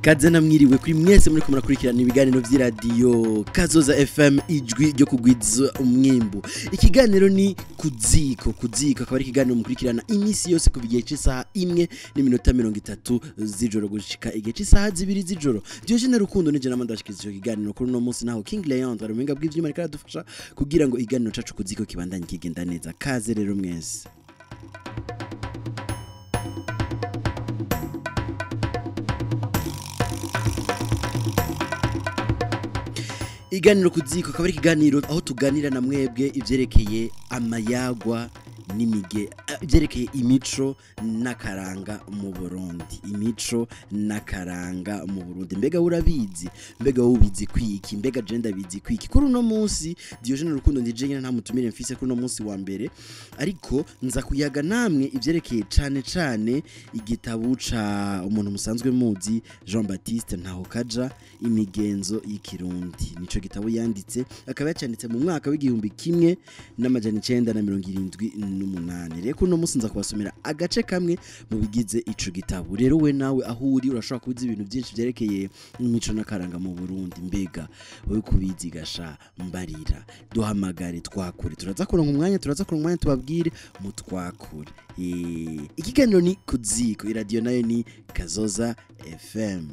Kaze namwiriwe kuri mwese muri ko murakurikirana ibiganiro by'iradiyo Kazoza FM ijwi ryo kugwiza umwimbu. Ikiganiro ni KU.ZÍKO. KU.ZÍKO akaba ari ikiganiro mukurikirana iminsi yose kuva igihe cy'isaha 1:30 z'ijoro gushika igihe cy'isaha 2 z'ijoro. Byoje na rukundo nije namandashikiriza icyo kiganiro kuri no munsi naho King Leon aramuhinga bw'ivyuma reka radufasha kugira ngo iganiro cacu KU.ZÍKO kibandanye kigenda neza. Kaze rero mwese. Iganiro KU.ZÍKO akaba ari ikiganiro aho tuganira na mwebwe ivyerekeye amayagwa n'imige ivyerekeye imico n'akaranga mu Burundi. Imico n'akaranga mu Burundi. Mbega urabizi, mbega ubizi kwiki, mbega jenda bizi kwiki. Kuri uno munsi Diogene Rukundo ndije nyina nta mutumire mfise kuri uno munsi wa mbere, ariko nza kuyaga namwe ivyerekeye cane igitabo ca umuntu musanzwe muzi Jean Baptiste ntaho kaja imigenzo y'ikirundi. Nico gitabo yanditse akaba yacanditse mu mwaka w'igihumbi kimwe n'amajana 978. Reko no munsi nza kubasomera agace kamwe mu bigize ico gitabo. Rero we nawe aho uri urashobora kuzi ibintu byinshi byerekeye imico n'akaranga mu Burundi. Mbega wowe kubizi gasha mbarira duhamagare twakure turaza kuronka umwanya tubabwire mu twakure. Ikiganiro ni KU.ZÍKO, iradiyo nayo ni Kazoza FM.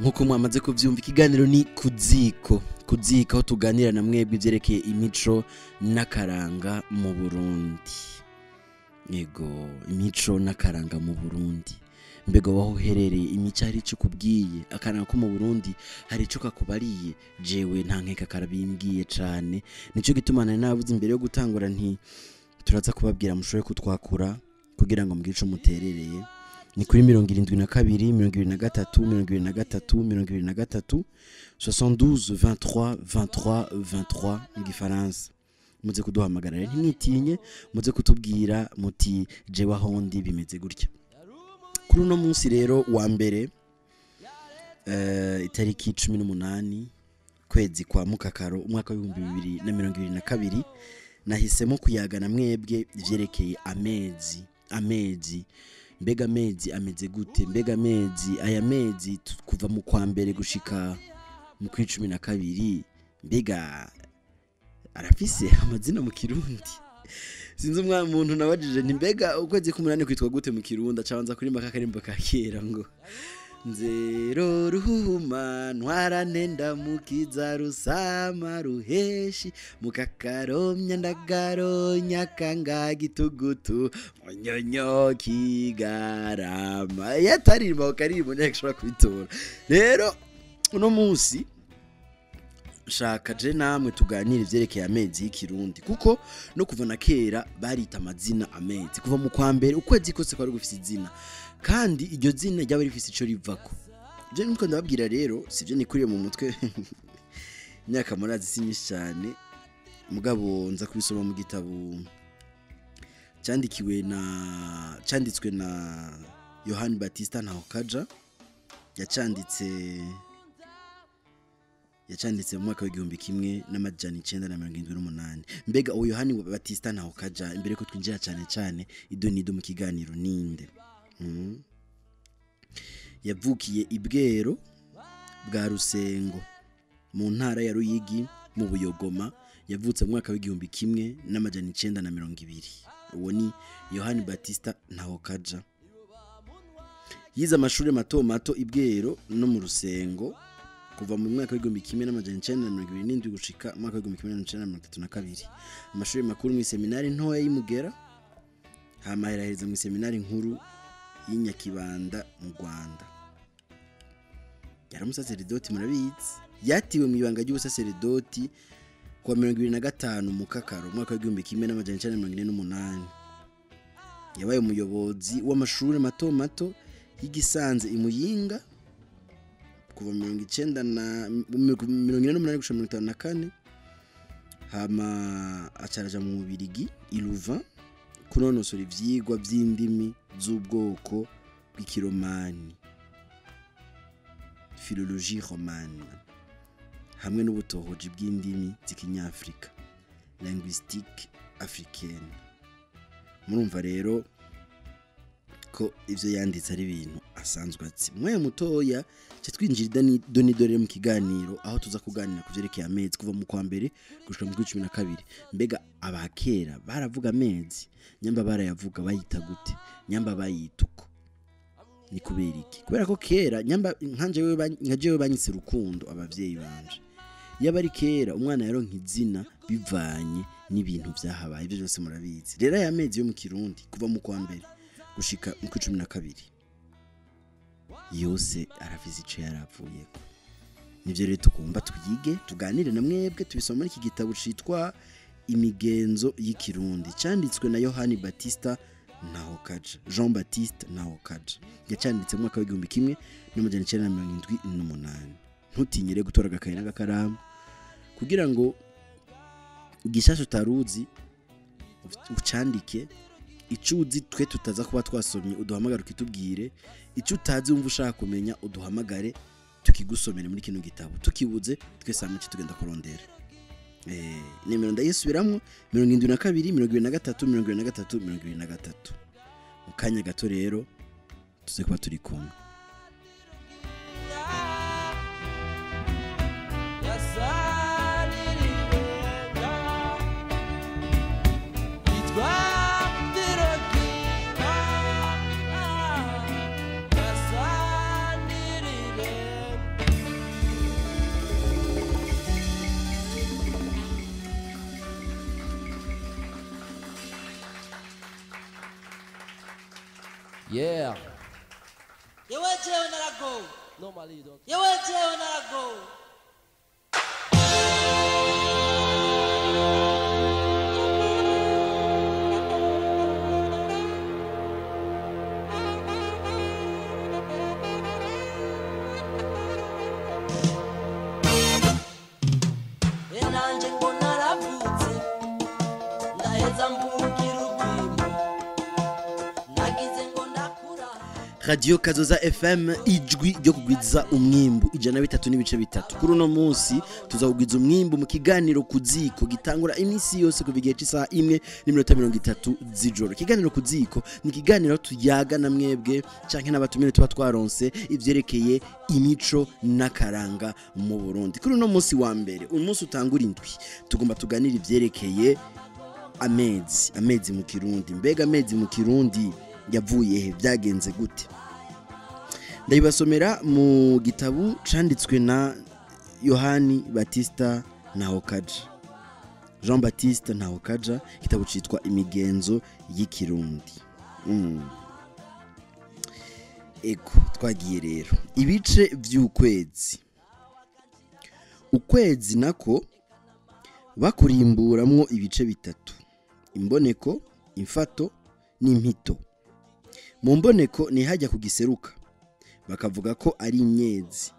Nkuko mwamaze kuvyumva ikiganiro ni KU.ZÍKO. KU.ZÍKO aho tuganira na mwebwe ivyerekeye imico n'akaranga mu Burundi. Yego, imico n'akaranga mu Burundi. Mbega waho uherereye imico hari ico kubwiye, akaranga ko mu Burundi hari ico kakubariye. Jewe nta nkeka karabimbwiye cane. Nico gituma navuze imbere yo gutangura nti turaza kubabwira mushoye kutwakura kugira ngo mbwice muterereye. Ni kuri 72 23 72 23 23 mu Gifaransa. Muze kuduhamagara ntimwitinye, muze kutubwira muti je wahondi bimeze gutya. Kuri uno munsi rero wa mbere itariki 18 kwezi kwa mukakaro umwaka wa 2022 nahisemo kuyagana mwebwe ivyerekeye amezi. Mbega amezi ameze gute? Mbega amezi aya mezi kuva mu kwa mbere gushika mu 12 mbega arafise amazina mu Kirundi? Sinzi umuntu nabajije nti mbega ukwezi k'umunani kwitwa gute mu Kirundi? Acanza kuri makarimbo ka kera ngo nzero ruhuma ntwaranenda mukiza rusama ruheshi mukakaromya ndagaro nyakanga gitugutu monyonyo kigarama. Yatarimba karibu ntashobora kubitora. Rero uno munsi shaka je namwe tuganira ivyerekeye amezi y'ikirundi, kuko no kuva na kera barita amazina amezi. Kuva mu kwa mbere ukwezi kose kwari gufise izina, kandi iryo zina ryaba rifise ico rivako. Je niko ndababwira rero sivyo nikuriye mu mutwe imyaka murazi sinyinshi cyane, mugabo nza kubisoma mu gitabo cyanditswe na Yohani Batista ntaho kaja. Yacanditse mu mwaka w'igihumbi kimwe n'amajana 978. Mbega uwo Yohani Batista ntaho kaja, imbere ko twinjira cyane idonido mu kiganiro ninde? Yavukiye ibwero bwa Rusengo mu ntara ya Ruyigi mu Buyogoma. Yavutse mu mwaka w'igihumbi kimwe n'amajana 920. Uwo ni Yohani Batista ntaho kaja. Yize amashuri mato ibwero no mu Rusengo kuva mu mwaka w'igihumbi kimwe n'amajana 927 gushika mu mwaka w'igihumbi kimwe n'amajana 932. Amashuri makuru mu seminari ntoya y'Imugera, hama yaraheze mu seminari nkuru y'inyakibanda mu Rwanda. Yaramusaseridoti murabizi, yatiwe mu ibanga ry'ubusaseridoti kuwa 2025 mukakaro umwaka w'igihumbi kimwe n'amajana 1948 yabaye umuyobozi w'amashuri mato mato y'igisanze imuyinga kuva 1958 hama acaraja mu Bubiligi iluva kunonosora ivyigwa vy'indimi z'ubwoko bw'ikiromani philologie romane hamwe n'ubutohoji bw'indimi z'ikinyafrika linguistique africaine. Murumva rero ko ivyo yanditse ari ibintu asanzwe atsi. Mwe mutoya cyo twinjira donidore mu kiganiro aho tuza kuganira kuvyerekeye amezi kuva mu kwa mbere gushika mu 12. Mbega abakera baravuga amezi nyamba barayavuga bayita gute nyamba bayituko ni kubera iki? Kubera ko kera nyamba nkajewe banyise rukundo abavyeyi banje yabari kera umwana yaronka izina bivanye n'ibintu vyahabaye ibyo byose murabizi. Rero aya mezi yo mu Kirundi kuva mu kwa mbere gushika mu 12 yose aravize ico yaravuyeko. Nivyo rero tukumva twige tuganire na mwebwe tubisoma muri iki gitabo citwa imigenzo y'ikirundi canditswe na Yohani Batista Nahokaja Jean Baptiste Nahokaja yacanditse mu mwaka w'igihumbi kimwe n'amajana 1978. Ntutinyire gutora agakaye n'agakaramu kugira ngo igishasho taruzi ucandike icuzi twe tutaza kuba twasomye uduhamagara ukitubwire ico utazi wumva ushaka kumenya uduhamagare tukigusomera muri kino gitabo tukibuze twese hamwe tugenda kurondera. Nimero ndayisubiramwo 72 23 mu kanya gato rero tuze kuba turi kumwe. Yeah. You went to another go. Normally you don't. You went to another go. Enanje kona ravutse ndaheza mbukira ubwimo nagize ngo ndakura. Radio Kazoza FM ijwi ryo kugwiza umwimbu 103.3. Kuri uno munsi tuzakugwiza umwimbu mu kiganiro KU.ZÍKO gitangura iminsi yose kuva igihe cy'isaha 1:30 z'ijoro. Kiganiro KU.ZÍKO ni kiganiro tuyaga na mwebwe canke n'abatumire tuba twaronse ivyerekeye imico n'akaranga mu Burundi. Kuri uno munsi wa mbere umunsi utangura indwi tugomba tuganira ivyerekeye amezi mu Kirundi. Mbega amezi mu Kirundi yavuye he byagenze gute? Ndabasomera mu gitabo canditswe na Yohani Batista Nahokaja Jean Baptiste Nahokaja gitabo citwa imigenzo y'ikirundi. Ego twagiye rero ibice vy'ukwezi. Ukwezi nako bakurimburamwo ibice bitatu: imboneko, imfato n'impito. Mu mboneko ni hajya kugiseruka bakavuga ko ari imyezi.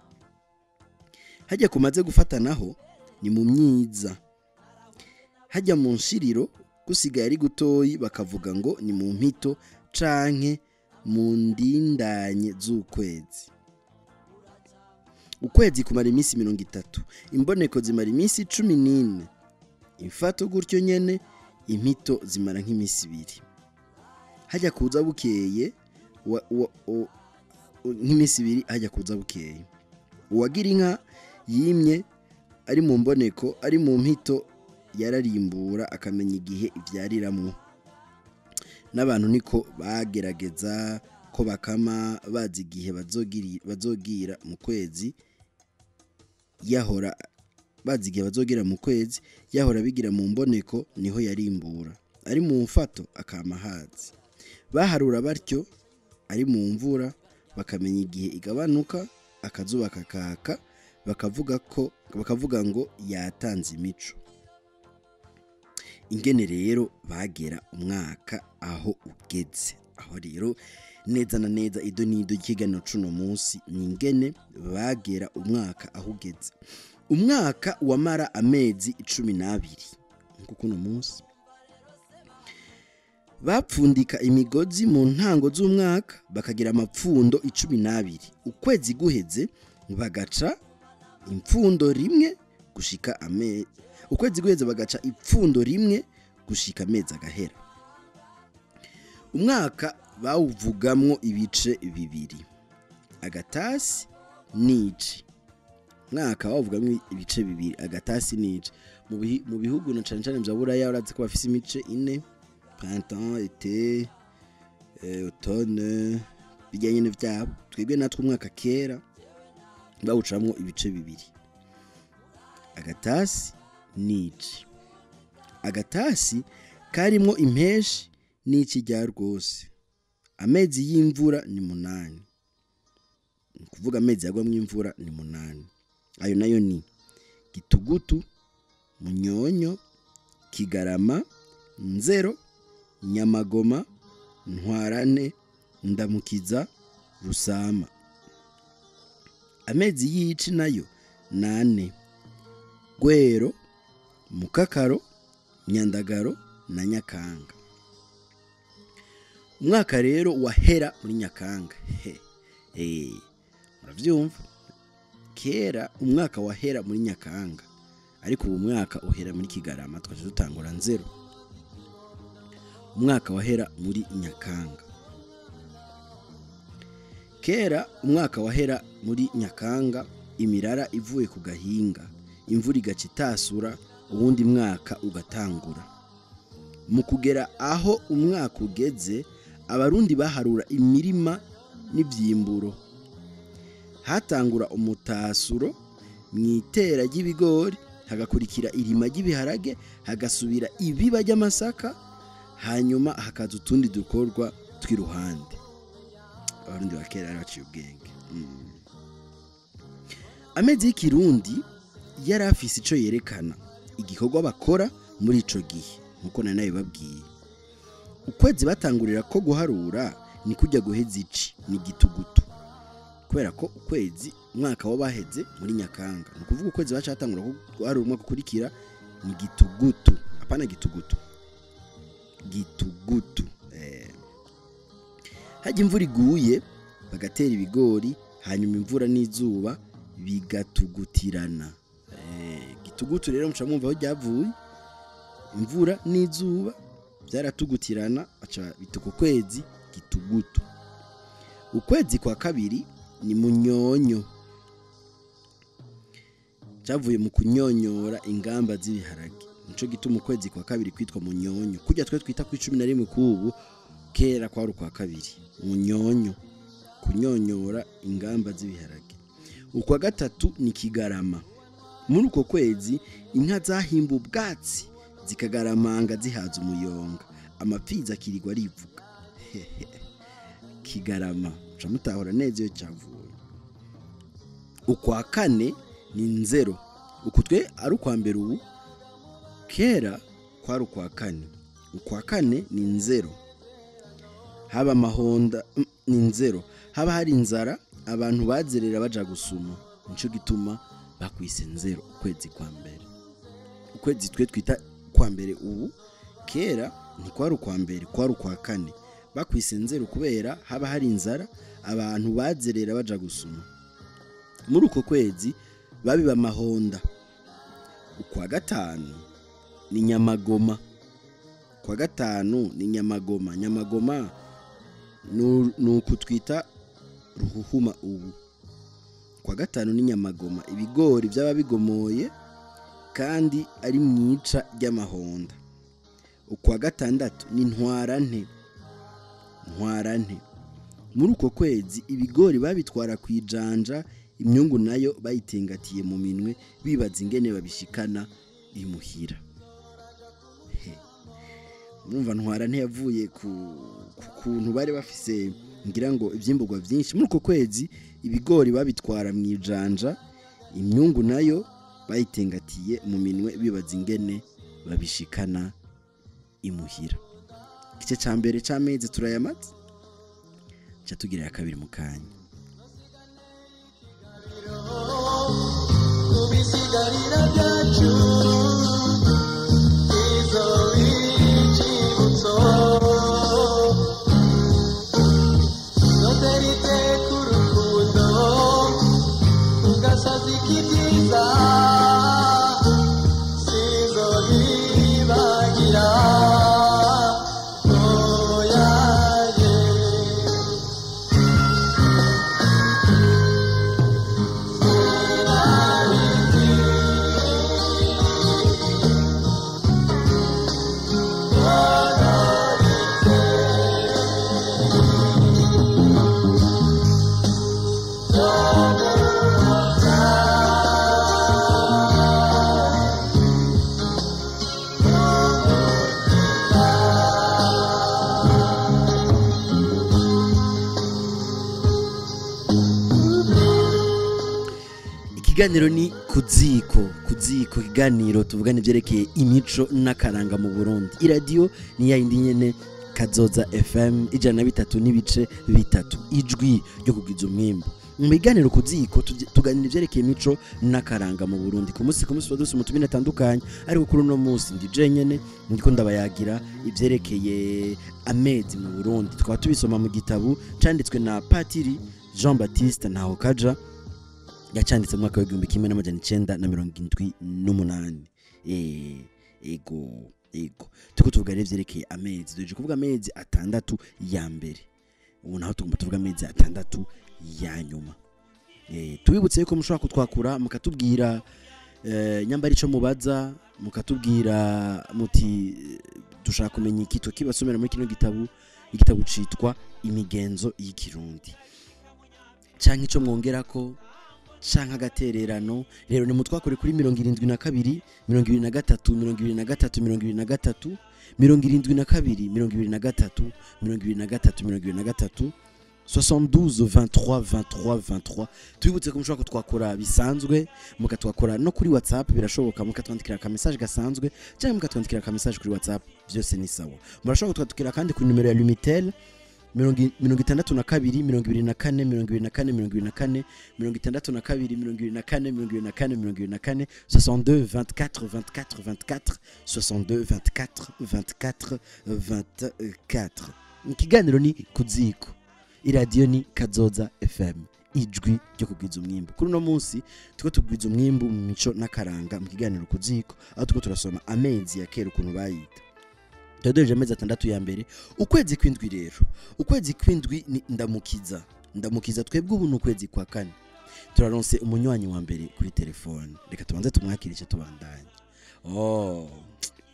Hajya kumaze gufatanaho ni mu myiza. Hajya mu nshiriro gusigaye ari gutoyi bakavuga ngo ni mu mpito canke mu ndindanye z'ukwezi. Ukwezi kumara iminsi 30, imboneko zimara iminsi 14, imfato gutyo nyene, impito zimara nk'iminsi 2. Hajya kuza bukeye nk'iminsi 2 hajya kuza bukeye. Uwagira inka yimye ari mu mboneko ari mu mpito yararimbura akamenya igihe ivyariramwo. N'abantu niko bagerageza ko bakama bazi igihe bazogira mu kwezi yahora bazi igihe bazogira mu kwezi yahora bigira mu mboneko niho yarimbura. Ari mu mfato akama hazi. Baharura batyo ari mu mvura bakamenya igihe igabanuka akazuba kakaka bakavuga ngo yatanze imico. ingene rero bagera umwaka aho ugeze. Aho rero neza na neza ido nido ikiganiro cuno munsi ni ingene bagera umwaka aho ugeze. Umwaka wamara amezi 12 nkuko uno munsi bapfundika imigozi mu ntango z'umwaka bakagira amapfundo 12. Ukwezi guheze bagaca impfundo rimwe gushika amezi. Ukwezi guheze bagaca ipfundo rimwe gushika amezi agahera. Umwaka bawuvugamwo ibice bibiri, agatasi n'ici. Mwaka bawuvugamwo ibice bibiri, agatasi n'ici. Mu bihugu na cane cane vy'aburaya urazi ko bafise imice 4: printemps, été, automne, bijyanye n'ivyabo. Twebwe natwe umwaka kera bawucamwo ibice bibiri, agatasi n'ici. Agatasi karimwo impeshi n'ici rya rwose. Amezi y'imvura ni 8. Kuvuga amezi yagwamwo imvura ni 8. Ayo nayo ni Gitugutu, Munyonyo, Kigarama, Nzero, Nyamagoma, Ntwarane, Ndamukiza, Rusama. Amezi y'ici nayo 8: Gwero, Mukakaro, Nyandagaro na Nyakanga. Umwaka rero wahera muri Nyakanga. Muravyumva? Kera umwaka wahera muri Nyakanga, ariko ubu mwaka uhera muri Kigarama. Twaje dutangura Nzero. Umwaka wahera muri Nyakanga. Kera umwaka wahera muri Nyakanga, imirara ivuye ku gahinga, imvura igaca itasura, ubundi mwaka ugatangura. Mu kugera aho umwaka ugeze, abarundi baharura imirima n'ivyimburo. Hatangura umutasuro, mwitera ry'ibigori, hagakurikira irima ry'ibiharage, hagasubira ibiba ry'amasaka, hanyuma hakaza utundi dukorwa twiruhande. Abarundi bakera baciye ubwenge. Amezi y'ikirundi yari afise ico yerekana, igikorwa bakora muri ico gihe nkuko nanaye babwiye. Ukwezi batangurira ko guharura ni kujya guheza ici, ni Gitugutu. Kubera ko ukwezi umwaka wabaheze muri Nyakanga, ni kuvuga ukwezi baca batangura ko guharura umwaka ukurikira ni Gitugutu. Apana Gitugutu, Gitugutu. Haje imvura iguye bagatera ibigori, hanyuma imvura n'izuba bigatugutirana. Gitugutu rero muca mwumva aho ryavuye. Imvura n'izuba byaratugutirana, aca bituko kwezi Gitugutu. Ukwezi kwa kabiri ni Munyonyo. Cyavuye mu kunyonyora ingamba z'ibiharage. Nico gituma ukwezi kwa kabiri kwitwa Munyonyo. Kujya twe twita ku 11 kubu, kera kwa rukwa kabiri. Munyonyo, kunyonyora ingamba z'ibiharage. Ukwa gatatu ni Kigarama. Muri uko kwezi inka zahimba ubwatsi zikagaramanga zihaza umuyonga, amapfizi akirirwa arivuga. Kigarama camutahora neza iyo cyavuye. Ukwa kane ni Nzero. Ukutwe ari ukwa mbere ubu, kera kwa ukwa kane. Ukwa kane ni Nzero. Haba mahonda ni Nzero. Haba hari inzara, abantu bazerera baja gusuma. Nico gituma bakwise Nzero ukwezi kwa mbere. Ukwezi twe twita kwa mbere ubu, kera ni kwa ukwa mbere, kwa ukwa kane. Bakwise Nzero kubera haba hari inzara, abantu bazerera baja gusuma. Muri uko kwezi babiba mahonda. Ukwa gatanu ni Nyamagoma. Kwa gatanu ni Nyamagoma. Nyamagoma nuko twita ruhuhuma ubu. Kwa gatanu ni Nyamagoma. Ibigori byaba bigomoye kandi ari mwica ry'amahonda. Ukwa gatandatu ni Ntwarante. Ntwarante. Muri uko kwezi ibigori babitwara kwijanja, imyungu nayo bayitengatiye mu minwe, bibaza ingene babishikana imuhira. Mumva Ntwarante yavuye ku kuntu bari bafise ngira ngo ivyimburwa byinshi. Muri uko kwezi ibigori babitwara mwijanja, imyungu nayo bayitengatiye mu minwe, bibaza ingene babishikana imuhira. Igice ca mbere c'amezi turayamaze, ca tugira ya kabiri mu kanya. Kubisigarira byacu izo bicibutso zoterite ku rukundo gasazi k'ibyiza sizo bibagira oyaye Ikiganiro ni KU.ZÍKO ikiganiro tuvugana ivyerekeye imico n'akaranga mu Burundi. Iradio ni ya indi nyene Kazoza FM 103 n'ibice bitatu, ijwi ryo kugiza umwimbo. Mu biganiro KU.ZÍKO tuganira ivyerekeye imico n'akaranga mu Burundi. Ku munsi badusa umutumine atandukanye, ariko kuri uno munsi ndije nyene ndiko ndabayagira ivyerekeye amezi mu Burundi. Tukaba tubisoma mu gitabo canditswe na Patiri Jean Baptiste Ntahokaja, yacanditse mu mwaka wa 1978. Ego tuko tuvuga ivyerekeye amezi. Duje kuvuga amezi atandatu ya mbere, ubu naho tugomba tuvuga amezi atandatu ya nyuma. Tubibutse ko mushobora kutwakura mukatubwira nyambari ico mubaza, mukatubwira muti dushaka kumenya ikito kibasomera muri kino gitabo. Igitabo citwa imigenzo y'ikirundi, canke ico mwongerako canke agatererano. Rero ni mutwakore kuri 72 23 23 23 72 23 23 72 23 23 23. Tubibutse ko mushobora kutwakora bisanzwe, mukatwakora no kuri WhatsApp, birashoboka mukatwandikira ka message gasanzwe cyangwa mukatwandikira ka message kuri WhatsApp, byose ni sawa. Murashobora kutwandikira kandi ku numero ya Lumitel 62 24 24 24 62 24 62 24 24 24 62 24 24 24. Ikiganiro ni KU.ZÍKO, iradio ni Kazoza FM, ijwi ryo kugiza umwimbo. Kuri no munsi tuko tugwiza umwimbo mu mico n'akaranga mu kiganiro KU.ZÍKO, aho tuko turasoma amezi ya kera ukuntu bayita. Tudoje amezi atandatu ya mbere, ukwezi kwindwi. Rero ukwezi kwindwi ni ndamukiza twebwe ubu n'ukwezi kwa kane. Turaronse umunywanyi wa mbere kuri telefone, reka tubanze tumwakirisha tubandanye.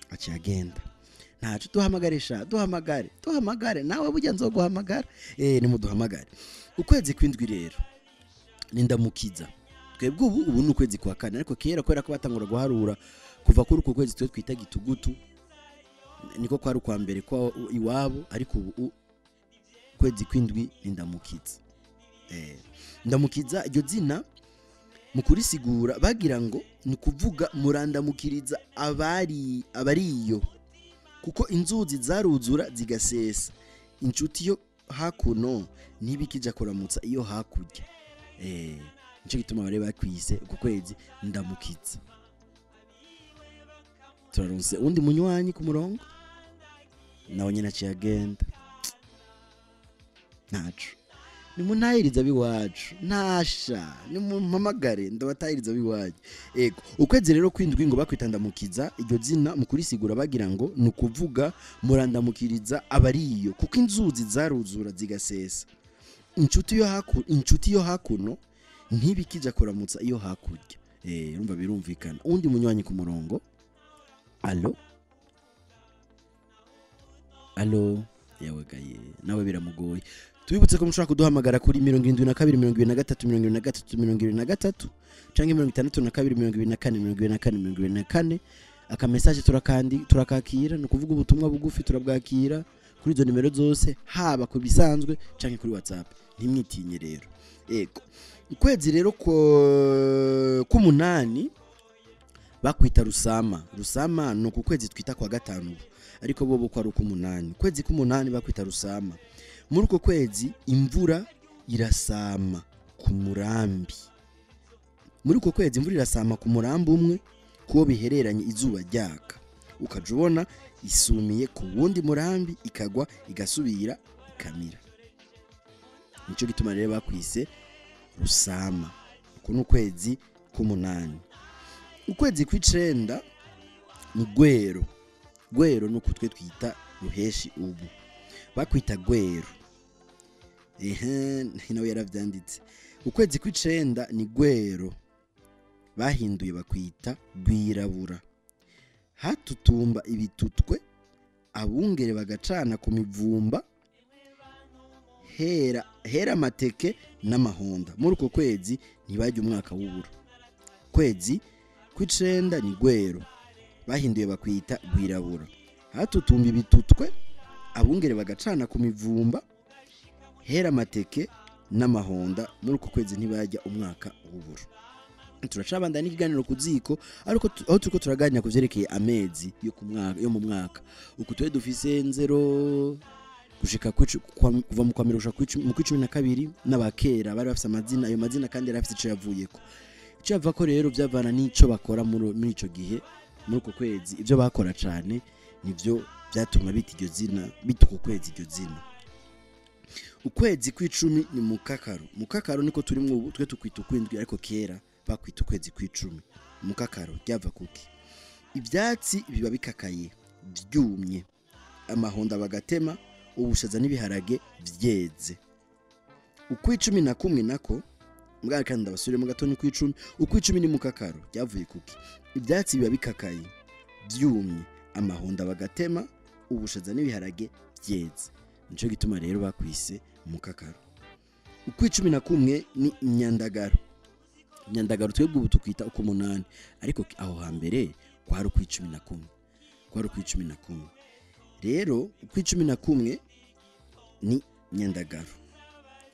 Aciyagenda ntacu duhamagarisha, duhamagare nawe burya nzoguhamagara. Ni muduhamagare. Ukwezi kwindwi rero ni ndamukiza twebwe ubu n'ukwezi kwa kane, ariko kera kwera ko batangura guharura kuva kuri uko kwezi twe twita gitugutu, niko kwari kwa mbere kwa iwabo, ariko ubu kwezi kwindwi ni ndamukiza. Ndamukiza iryo zina mu kurisigura bagira ngo ni kuvuga murandamukiriza abariyo, kuko inzuzi zaruzura zigasesa, inshuti yo hakuno ntibikija kuramutsa iyo hakurya. Nico gituma bare bakwise uko kwezi ndamukiza. Turaronse undi munywanyi ku murongo, nawe nyina ciyagenda. Nacu ni muntayiriza biwacu, ntasha ni mumpamagare ndabatayiriza biwacu. Ukwezi rero kwindwi ngo bakwita ndamukiza, iryo zina mu kurisigura bagira ngo ni kuvuga murandamukiriza abariyo, kuko inzuzi zaruzura zigasesa, inshuti yo hakuno ntibikija kuramutsa iyo hakurya. Urumva birumvikana. Undi munywanyi ku murongo. Allo yewe gaye nawe biramugoye. Tubibutse ko mushobora kuduhamagara kuri 72 23 23 canke 62 24 24 aka message turakakira, no kuvuga ubutumwa bugufi turabwakira kuri izo nimero zose, haba ku bisanzwe canke kuri WhatsApp. Ntimwitinye rero. Ukwezi rero k'umunani bakwita rusama no ku kwezi twita kwa gatanu. ariko bobo ko ari umunani. Kwezi k'umunani bakwita rusama. Muri uko kwezi imvura irasama ku murambi. Muri uko kwezi imvura irasama ku murambi umwe kuwo bihereranye izuba ryaka. Ukaje ubona isumiye ku wundi murambi ikagwa igasubira ikamira. Nico gituma rero bakwise rusama. Uko n'ukwezi k'umunani. Ukwezi kw'icenda ni gwero. Gwero nuko twe twita ruheshi ubu. Bakwita gwero. Nawe yaravyanditse. Ukwezi kw'icenda ni gwero. Bahinduye bakwita rwirabura. Hatutumba ibitutwe abungere bagacana ku mivumba hera amateke n'amahonda. Muri uko kwezi ntibajya umwaka w'uburo. Kwezi kw'icenda ni gwero. Bahinduye bakwita rwirabura. Hatutumba ibitutwe abungere bagacana ku mivumba hera amateke n'amahonda. Muri uko kwezi ntibajya umwaka w'uburo. Turacabanda n'ikiganiro ku ziko ariko aho turiko turaganira ku vyerekeye amezi yo mu mwaka. Uko twe dufise 0 gushika kuva mu kwamirusha mu 12 n'abakera bari bafise amazina. Ayo mazina kandi yarafise ico yavuyeko. Ico yava ko rero byavana n'ico bakora muri ico gihe. Muri uko kwezi ivyo bakora cane nivyo byatuma bita iryo zina, bita uko kwezi iryo zina. Ukwezi kw'icumi ni mukakaro. Mukakaro niko turimwo ubu, twe tukwita ukwindwi ariko kera bakwita ukwezi kw'icumi. Mukakaro ryava kuki? Ivyatsi biba bikakaye vyumye, amahonda bagatema, ubushaza n'ibiharage vyeze. Ukw'icumi na kumwe nako mbwa kandi ndabasubire mu gatoni kw'icumi. Ukw'icumi ni mukakaro ryavuye kuki? Ivyatsi biba bikakaye vyumye, amahonda bagatema, ubushaza n'ibiharage vyeze. Nico gituma rero bakwise mukakaro. Ukw'icumi na kumwe ni imyandagaro. Imyandagaro twebwe ubu tukwita uko umunani ariko aho hambere kwari ukw'icumi na kumwe. Kwari ukw'icumi na kumwe. Rero ukw'icumi na kumwe ni myandagaro.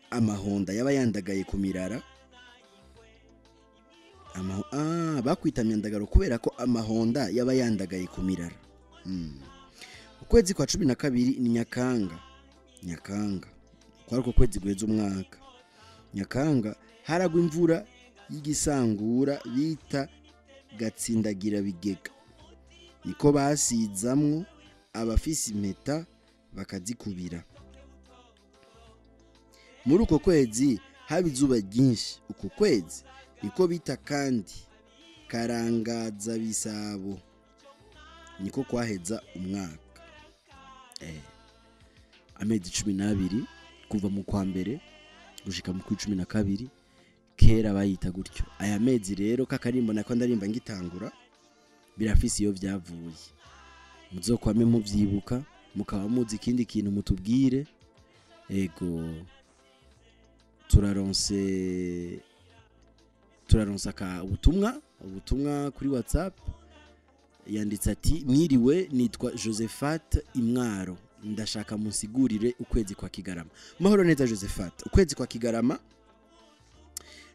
Amahonda yaba yandagaye ku mirara. Bakwita myandagaro kubera ko amahonda yaba yandagaye ku mirara. Ukwezi kwa 12 ni Nyakanga. Nyakanga kwari uko kwezi guheza umwaka. Nyakanga haragwa imvura y'igisangura bita gatsindagira bigega. Niko basizamwo abafise impeta bakazikubira. Muri uko kwezi haba izuba ryinshi. Uko kwezi niko bita kandi karangaza bisabo. Niko kwaheza umwaka. Amezi 12 kuva mu kwa mbere gushika mu 12 kera bayita gutyo. Aya mezi rero kakarimbo nako ndarimba ngitangura birafise iyo vyavuye. Muzokwame muvyibuka mukaba muzi ikindi kintu mutubwire. Ego turaronse ka ubutumwa kuri WhatsApp. Yanditse ati mwiriwe nitwa Josephat Imwaro ndashaka munsigurire ukwezi kwa Kigarama. Mahoro neza Josephat. Ukwezi kwa Kigarama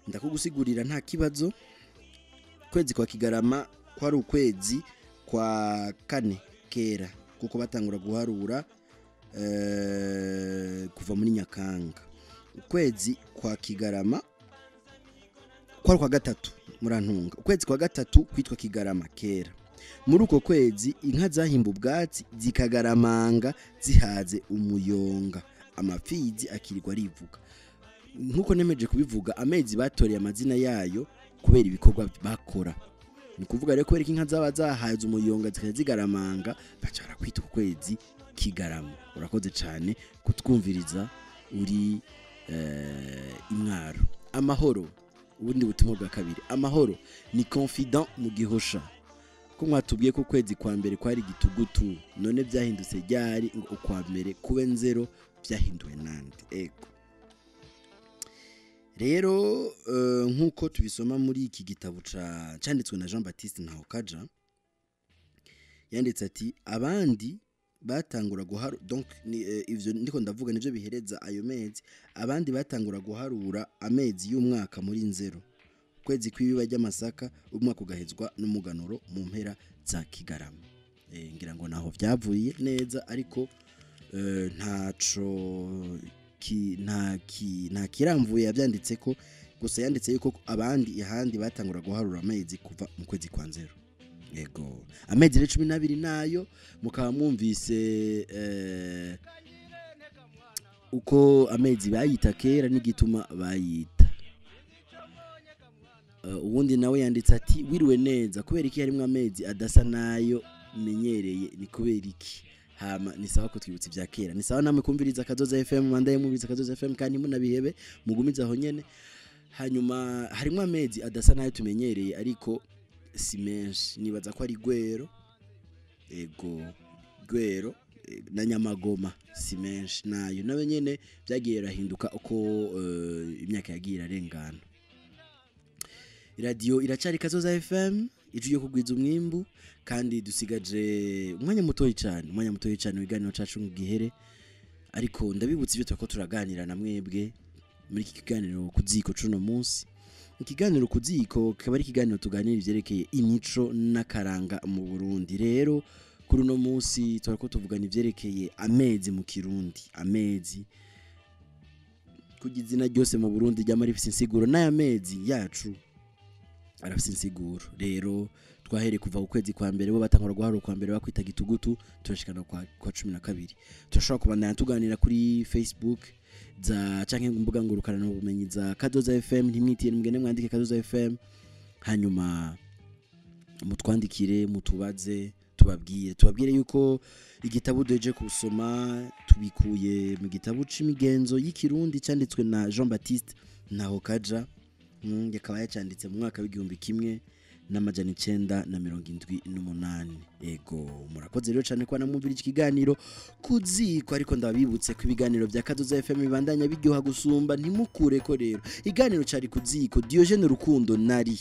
ndakugusigurira nta kibazo. Ukwezi kwa Kigarama kwari ukwezi kwa kane kera kuko batangura guharura kuva muri Nyakanga. Ukwezi kwa Kigarama kwari kwa gatatu murantunga. Ukwezi kwa gatatu kwitwa Kigarama kera. Muri uko kwezi inka zahimba ubwatsi zikagaramanga zihaze umuyonga. Amapfizi akirirwa rivuga. Nkuko nemeje kubivuga amezi batoreye amazina yayo kubera ibikorwa bakora. Ni kuvuga rero ko inka zaba zahaze umuyonga zikazigaramanga bacara kwita ukwezi Kigarama. Urakoze cyane kutwumviriza uri Imwaro. Amahoro ubundi butumwa bwa kabiri. Amahoro ni confident mu Gihosha. Ko mwatubwiye ko kwezi kwa mbere kwari gitugutu none byahindutse ryari ngo ukwa mbere kube 0 byahinduwe nande. Ego rero nkuko tubisoma muri iki gitabo cyanditswe na Jean Baptiste Ntahokaja yanditse ati abandi batangura guharura. Donc ivyo ndiko ndavuga nivyo bihereza ayo mezi. Abandi batangura guharura amezi y'umwaka muri 0. Kwezi kwibiba ry'amasaka umwaka ugahezwa n'umuganuro mu mpera za Kigarama. ngira ngo naho byavuye neza ariko ntaco nta kiramvuye yabyanditse ko gusa yanditse yuko abandi ahandi batangura guharura amezi kuva mu kwezi kwa nzero. Yego amezi 12 nayo mukaba mwumvise uko amezi bayita kera n'igituma bayita. Ubundi nawe yanditse ati wiriwe neza kubera iki harimo amezi adasa nayo menyereye ni kubera iki hama ni sawa ko twibutse bya kera ni sawa namwe kumviriza Kazoza FM mandaye mubiriza Kazoza FM kandi munabihebe mugumiza aho nyene. Hanyuma harimo amezi adasa nayo tumenyereye ariko si menshi nibaza ko ari gwero gwero na nyamagoma si menshi nayo nawe nyene byagiye rahinduka uko imyaka yagiye arengana. Radio iracari Kazoza FM ijuye kugwiza umwimbu kandi dusigaje umwanya mutoyi cyane wiganiro cacu ngihere ariko ndabibutse ibyo twako turaganira na mwebwe muri iki kiganiro kuziko cuno munsi. Ikiganiro kuziko kaba ari ikiganiro tuganira ivyerekeye imico n'akaranga mu Burundi. Rero kuri no munsi twarako tuvugana ivyerekeye amezi mu Kirundi. Amezi kugizina ryose mu Burundi ryamara ifise insiguro n'aya mezi yacu arafise insiguro. Rero twahere kuva ku kwezi kwa mbere bo batangura guharura kwa mbere bakwita gitugutu turashikana kwa 12. Turashobora kubandana tuganira kuri Facebook za canke mbuga ngurukana ubumenyi za Kazoza FM ntimwitiye mugende mwandike Kazoza FM hanyuma mutwandikire mutubaze tubabwire yuko igitabo doje kusoma tubikuye mu gitabo c'imigenzo y'ikirundi cyanditswe na Jean Baptiste naho kaja yakaba yacanditse mu mwaka w'igihumbi kimwe n'amajana 978. Ego murakoze rero cyane kwa namwumvira iki kiganiro kuziko ariko ndabibutse ku ibiganiro bya Kazoza FM bibandanya biryoha gusumba ntimukure ko rero iganiro cari kuziko Diogene Rukundo nari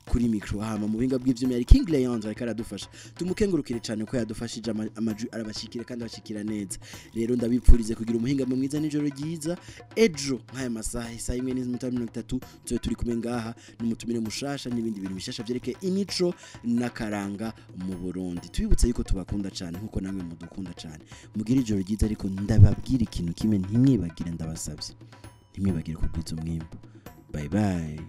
kuri micro hama mu binga bw'ivyuma yari King Leandre ariko aradufasha tumukengurukire cyane ko yadufashije amaju arabashikira kandi abashikira neza. Rero ndabipfurize kugira umuhinga mwiza n'ijoro ryiza ejo nk'aya masaha isa 1:30 tuze turi kumwe ngaha n'umutumire mushasha n'ibindi bintu bishasha byereke imico n'akaranga mu Burundi. Tubibutse yuko tubakunda cyane nkuko namwe mudukunda cyane. Mugira ijoro ryiza ariko ndababwira ikintu kimwe ntimwibagire ndabasabye. Ntimwibagire kugwiza umwimbo. Bye bye.